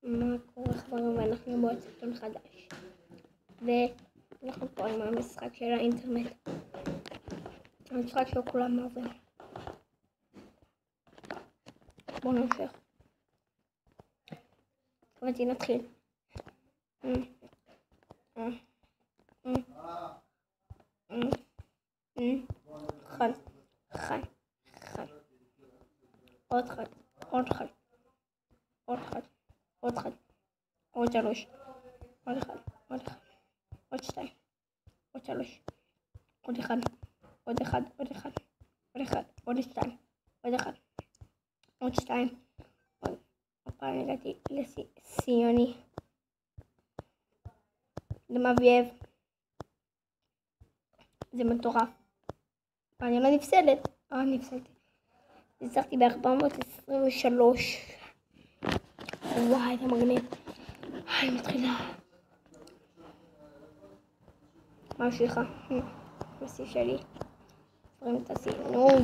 מה קורה חברים, ואנחנו בעוד סרטון חדש ואנחנו פה עם המשחק של האינטרנט, המשחק של כולם מעבר. בואו נמשיך. כמובן נתחיל. אחד, עוד אחד, עוד שלוש, עוד אחד, עוד שתיים, עוד שלוש, עוד אחד, עוד שתיים, עוד שתיים, הפעם הגעתי לסיוני, למאבייב, זה מטורף, אני לא נפסדת, נפסדתי, ניצחתי ב-423, וואי זה מגניב, אני מתחילה, ממשיכה, מסי שלי, עוברים את הסינון,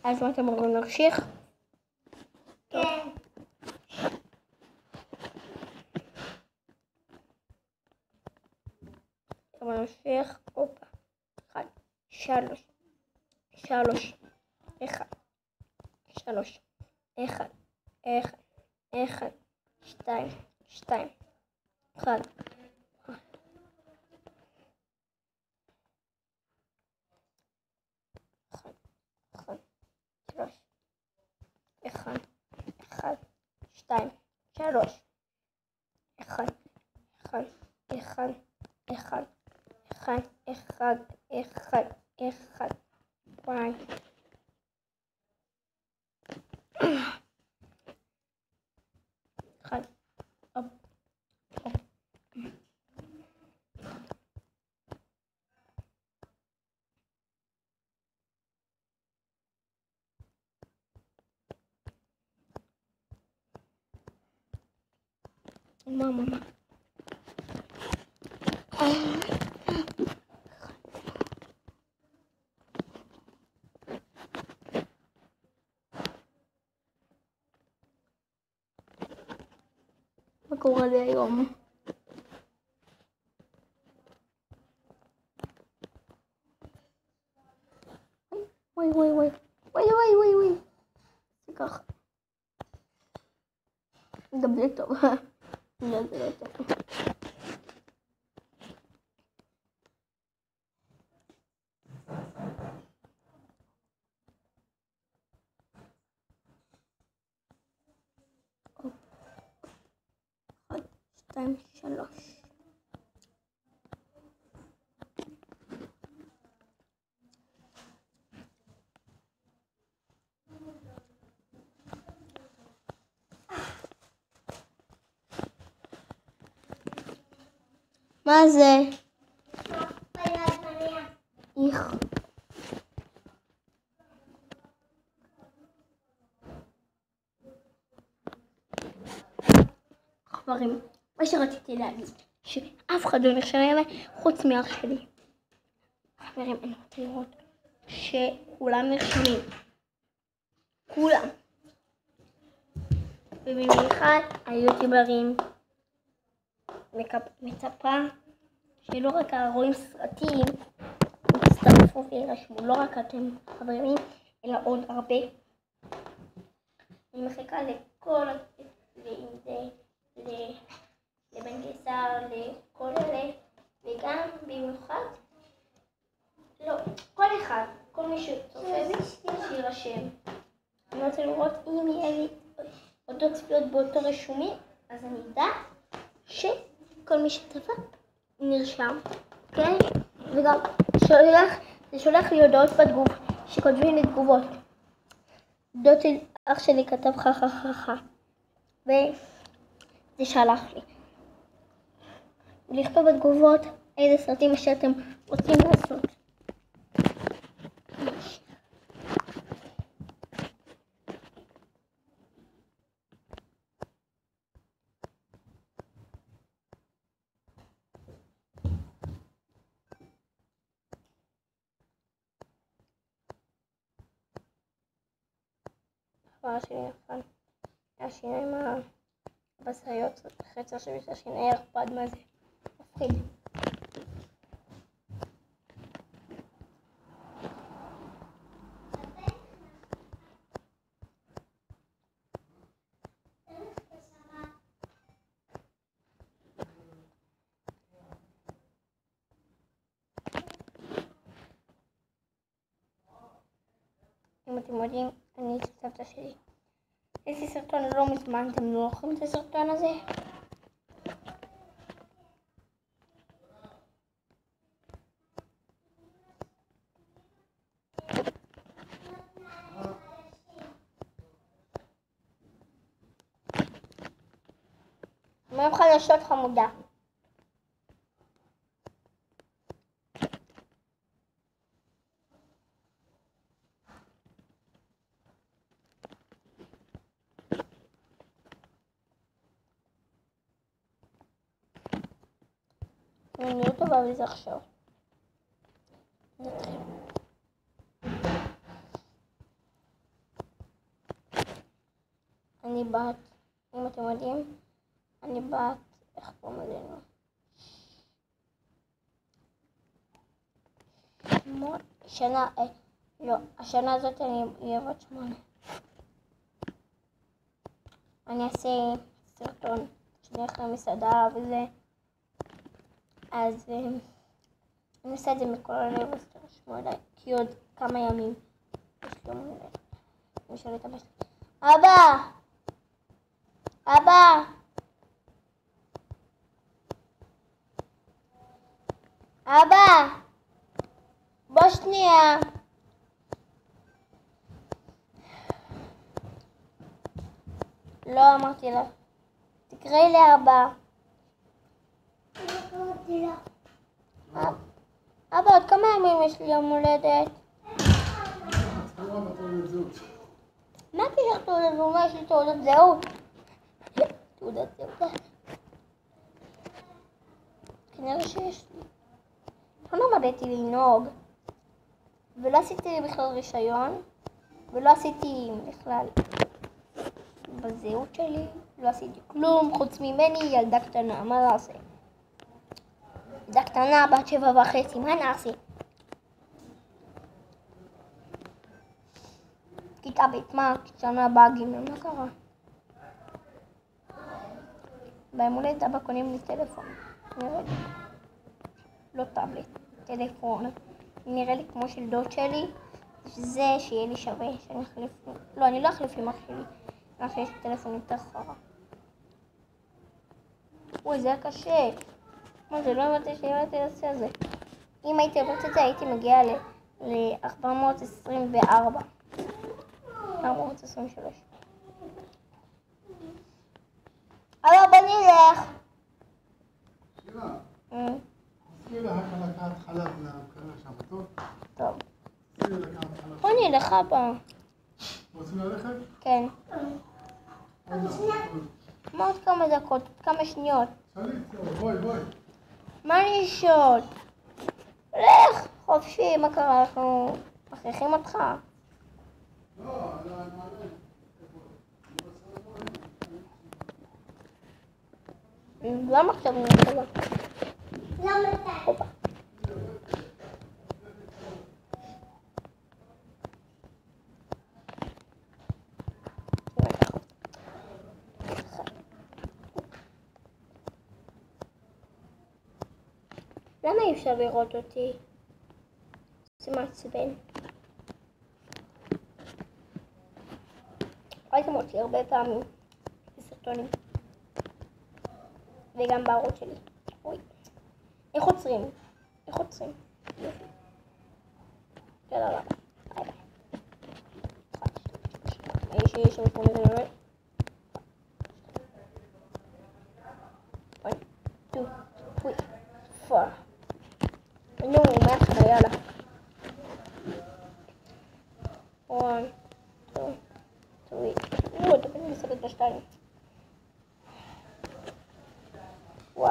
אז מה אתם אומרים להמשיך? כן. טוב, נמשיך, אופה, 1, 3, 1, 2, 1, 2, 3, 1, וואי. אחד, הופ. מאמא. מה קורה לי היום? וואי. זה ככה. גם זה טוב. לא, זה לא טוב. אחד, 2, 3. מה זה? איך. חברים, מה שרציתי להגיד, שאף אחד לא נרשם אליי חוץ מאח שלי. חברים, אני רוצה לראות שכולם נרשמים. כולם. ובמיוחד היוטיוברים. מצפה שלא רק רואים סרטים, תצטרפו וירשמו, לא רק אתם חברים, אלא עוד הרבה. אני מחכה לכל, לבן קיסר, לכל אלה, וגם במיוחד, לא, כל מי שצופה שירשם. אני רוצה לראות אם יהיה לי אותו צפיות באותו רשומי, אז אני אדע שכל מי שצפה נרשם, אוקיי? וגם שולח לי הודעות בתגוב, שכותבים לי תגובות. דוד אח שלי כתב חכככה, וזה שלח לי. ולכתוב בתגובות איזה סרטים שאתם רוצים לעשות. שלי נפל. השיניים הבשריות, חצר שלי של השיניים הרפד, מה זה? מפחיד. אם אתם יודעים, אני את סבתא שלי. יש לי סרטון לא מזמן, אתם לא זוכרים את הסרטון הזה? מה עם חדשות חמודה? אני לא טובה בזה עכשיו. נתחיל. אני בת, אם אתם יודעים, אני בת, איך קוראים לנו? שנה, לא, השנה הזאת אני אהיה בת 8. אני אעשה סרטון שנלך למסעדה וזה. אז אני עושה את זה מכל הלב, אז תרשמו אליי, כי עוד כמה ימים יש לי יום הולדת. אני שואל את אבא שלי, אבא! אבא! אבא! בוא שנייה! לא, אמרתי לה, תקראי לי אבא. אבא, עוד כמה ימים יש לי יום הולדת? מה הקשר תעודת זהות? מה יש לי תעודת זהות? תעודת זהות. כנראה שיש לי. לא למדתי לנהוג. ולא עשיתי לי בכלל רישיון. ולא עשיתי בכלל בזהות שלי. לא עשיתי כלום חוץ ממני ילדה קטנה. מה נעשה? ילדה קטנה בת 7.5. מה נעשה? כיתה ב' מה? שנה הבאה ג' מה קרה? ביום הולדת אבא קונים לי טלפון. נראה לי. לא טאבלט, טלפון. נראה לי כמו של דוד שלי. זה שיהיה לי שווה שאני אחליף. לא, אני לא אחליף עם אח שלי. אני אחליף טלפון יותר חרא. אוי, זה היה קשה. מה זה, לא אמרתי שהייתי לעשות את זה. אם הייתי עוברת את זה, הייתי מגיעה ל-424. 423. הלו, בוא נלך. שירה, תסביר לה רק לקחת חלב מהמקרר שם, טוב? טוב. תסביר לה לקחת חלב. בוא נלך אבא. רוצים ללכת? כן. מה? עוד כמה דקות, כמה שניות. שליט, בואי. מה לשאול? לך, חופשי, מה קרה? אנחנו מכריחים אותך. לא, למה עכשיו אני מתחילה? למה אתה? הופה. למה אי אפשר לראות אותי? זה מעצבן. ראיתם אותי הרבה פעמים בסרטונים. וגם בערוץ שלי. אוי. איך עוצרים? יופי. יאללה, ביי ביי. יש שם כמו נראה. 1, 2, 3, 4. נו, מהתחלה, יאללה. 1, 2, 3. אתה בן מסתכל בשתיים. 1,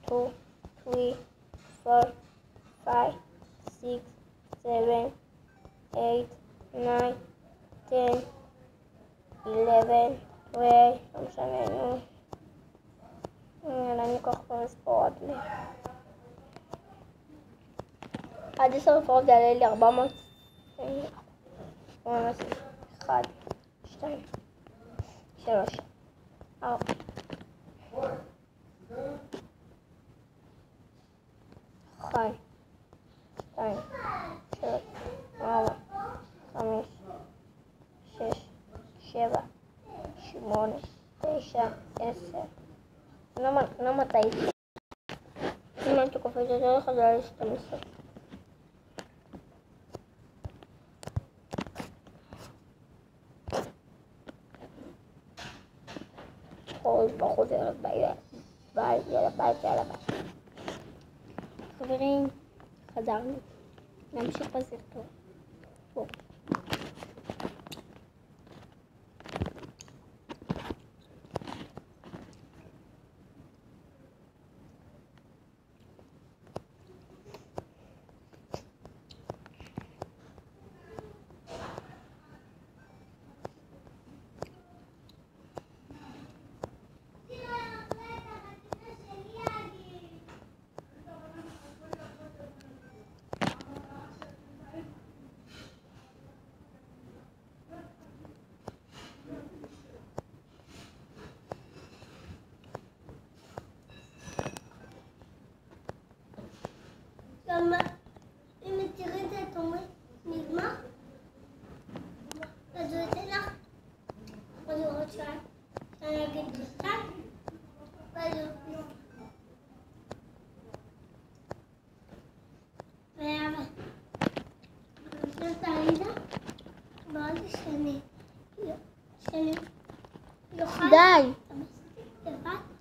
2, 3, 4, 5, 6, 7, 8, 9, 10, 11, לא משנה, נו. אני אקח כבר לספור עד לי. עד 10 לפחות זה יעלה לי 400. 1, 2, 3, 4. 1, 2, 3, 4, 5, 6, 7, 8, 9, 10. למה טעיתי? אם הייתי קופצת יותר לך, זה היה לי 12. כבר חוזרת בית, יאללה בית. חברים, חזרנו. נמשיך בסרטון. בואו. אם תראי את התומך נגמר, אז הוא יתן לך עוד לראות שאני אגיד בסתם, ואז הוא ואבא, אני עליזה, ועוד שאני יוכל די! לבד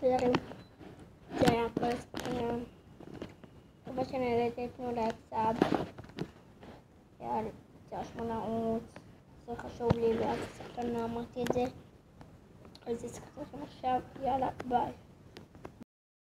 חברים, זה היה פרסט מקווה שנהניתם, תנו לייק סאב, יאללה, זה 800, זה חשוב לי, ואז שחקן אמרתי את זה, אז זה שחקן עכשיו, יאללה ביי.